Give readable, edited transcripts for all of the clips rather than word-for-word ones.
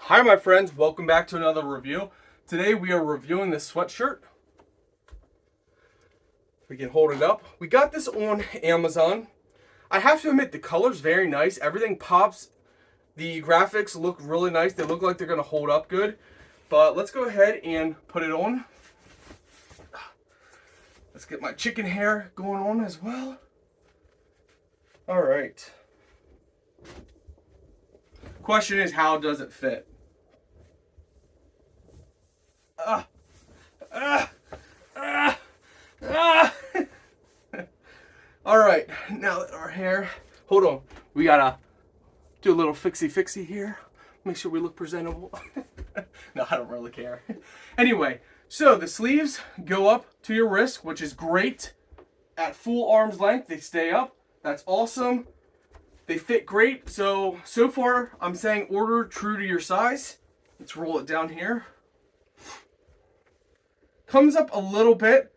Hi my friends, welcome back to another review. Today we are reviewing this sweatshirt. We can hold it up. We got this on Amazon. I have to admit the color's very nice. Everything pops. The graphics look really nice. They look like they're going to hold up good. But let's go ahead and put it on. Let's get my chicken hair going on as well. Alright. Question is, how does it fit? Alright, now that our hair, hold on, we gotta do a little fixie here, make sure we look presentable. No, I don't really care. Anyway, so the sleeves go up to your wrist, which is great. At full arm's length, they stay up. That's awesome. They fit great. So far, I'm saying order true to your size. Let's roll it down here. Comes up a little bit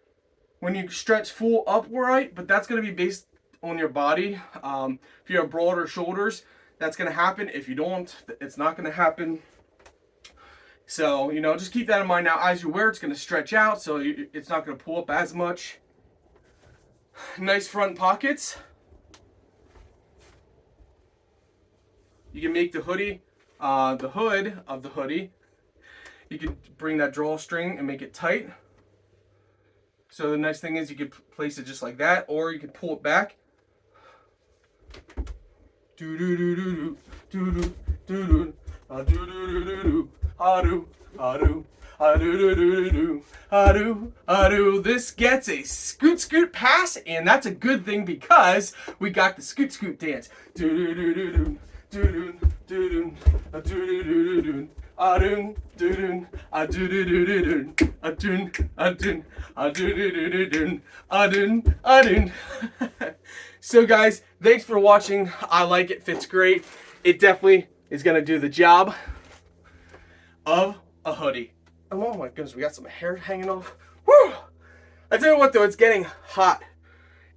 when you stretch full upright, but that's going to be based on your body. If you have broader shoulders, that's going to happen. If you don't, it's not going to happen. So, just keep that in mind. Now, as you wear, it's going to stretch out, so it's not going to pull up as much. Nice front pockets. You can make the hoodie, the hood of the hoodie. You can bring that drawstring and make it tight. So the nice thing is you can place it just like that, or you can pull it back. This gets a scoot pass, and that's a good thing because we got the scoot dance. So guys, thanks for watching. I like it, fits great. It definitely is gonna do the job of a hoodie. Oh my goodness, we got some hair hanging off. Woo! I tell you what though, it's getting hot.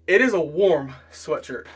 It is a warm sweatshirt.